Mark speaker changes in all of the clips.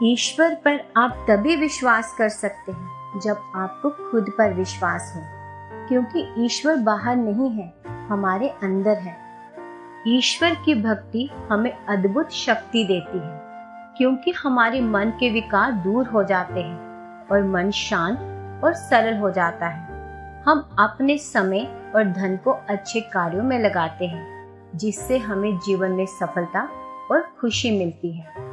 Speaker 1: ईश्वर पर आप तभी विश्वास कर सकते हैं जब आपको खुद पर विश्वास हो, क्योंकि ईश्वर बाहर नहीं है, हमारे अंदर है। ईश्वर की भक्ति हमें अद्भुत शक्ति देती है, क्योंकि हमारे मन के विकार दूर हो जाते हैं और मन शांत और सरल हो जाता है। हम अपने समय और धन को अच्छे कार्यों में लगाते हैं, जिससे हमें जीवन में सफलता और खुशी मिलती है।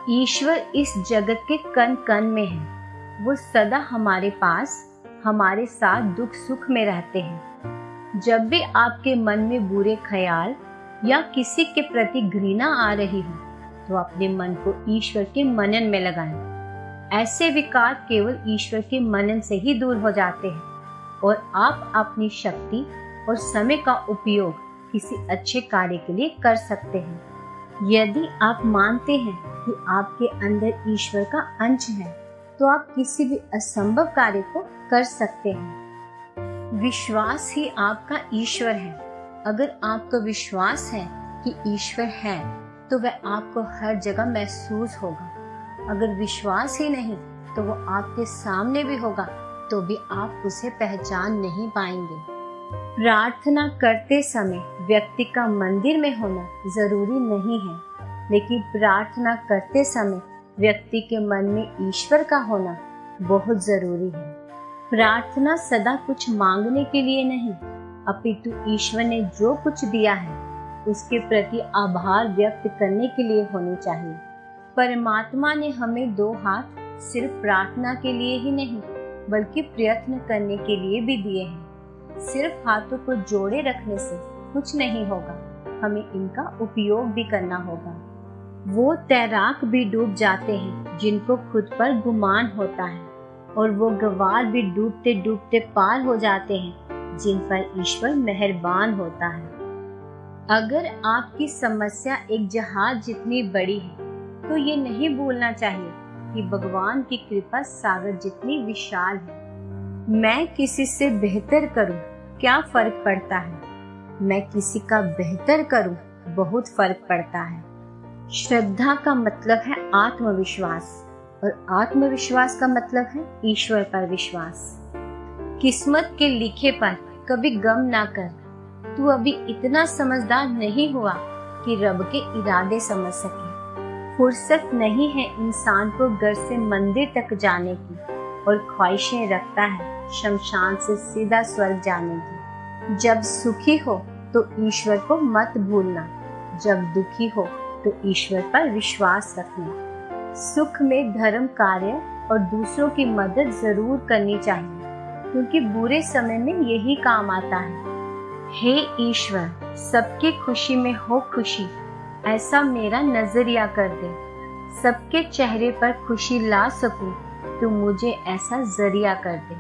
Speaker 1: ईश्वर इस जगत के कण कण में है। वो सदा हमारे पास, हमारे साथ दुख सुख में रहते हैं। जब भी आपके मन में बुरे ख्याल या किसी के प्रति घृणा आ रही हो, तो अपने मन को ईश्वर के मनन में लगाएं। ऐसे विकार केवल ईश्वर के मनन से ही दूर हो जाते हैं और आप अपनी शक्ति और समय का उपयोग किसी अच्छे कार्य के लिए कर सकते हैं। यदि आप मानते हैं कि आपके अंदर ईश्वर का अंश है, तो आप किसी भी असंभव कार्य को कर सकते हैं। विश्वास ही आपका ईश्वर है। अगर आपको विश्वास है कि ईश्वर है, तो वह आपको हर जगह महसूस होगा। अगर विश्वास ही नहीं, तो वो आपके सामने भी होगा, तो भी आप उसे पहचान नहीं पाएंगे। प्रार्थना करते समय व्यक्ति का मंदिर में होना जरूरी नहीं है, लेकिन प्रार्थना करते समय व्यक्ति के मन में ईश्वर का होना बहुत जरूरी है। प्रार्थना सदा कुछ मांगने के लिए नहीं, अपितु ईश्वर ने जो कुछ दिया है उसके प्रति आभार व्यक्त करने के लिए होनी चाहिए। परमात्मा ने हमें दो हाथ सिर्फ प्रार्थना के लिए ही नहीं, बल्कि प्रयत्न करने के लिए भी दिए हैं। सिर्फ हाथों को जोड़े रखने से कुछ नहीं होगा, हमें इनका उपयोग भी करना होगा। वो तैराक भी डूब जाते हैं जिनको खुद पर गुमान होता है, और वो गवार भी डूबते डूबते पार हो जाते हैं जिन पर ईश्वर मेहरबान होता है। अगर आपकी समस्या एक जहाज जितनी बड़ी है, तो ये नहीं भूलना चाहिए कि भगवान की कृपा सागर जितनी विशाल है। मैं किसी से बेहतर करूं, क्या फर्क पड़ता है? मैं किसी का बेहतर करूं, बहुत फर्क पड़ता है। श्रद्धा का मतलब है आत्मविश्वास, और आत्मविश्वास का मतलब है ईश्वर पर विश्वास। किस्मत के लिखे पर कभी गम ना कर। तू अभी इतना समझदार नहीं हुआ कि रब के इरादे समझ सके। फुर्सत नहीं है इंसान को घर से मंदिर तक जाने की, और ख्वाहिशें रखता है शमशान से सीधा स्वर्ग जाने की। जब सुखी हो तो ईश्वर को मत भूलना, जब दुखी हो तो ईश्वर पर विश्वास रखना। सुख में धर्म कार्य और दूसरों की मदद जरूर करनी चाहिए, क्योंकि बुरे समय में यही काम आता है। हे ईश्वर, सबकी खुशी में हो खुशी, ऐसा मेरा नजरिया कर दे। सबके चेहरे पर खुशी ला सकूं, तो मुझे ऐसा जरिया कर दे।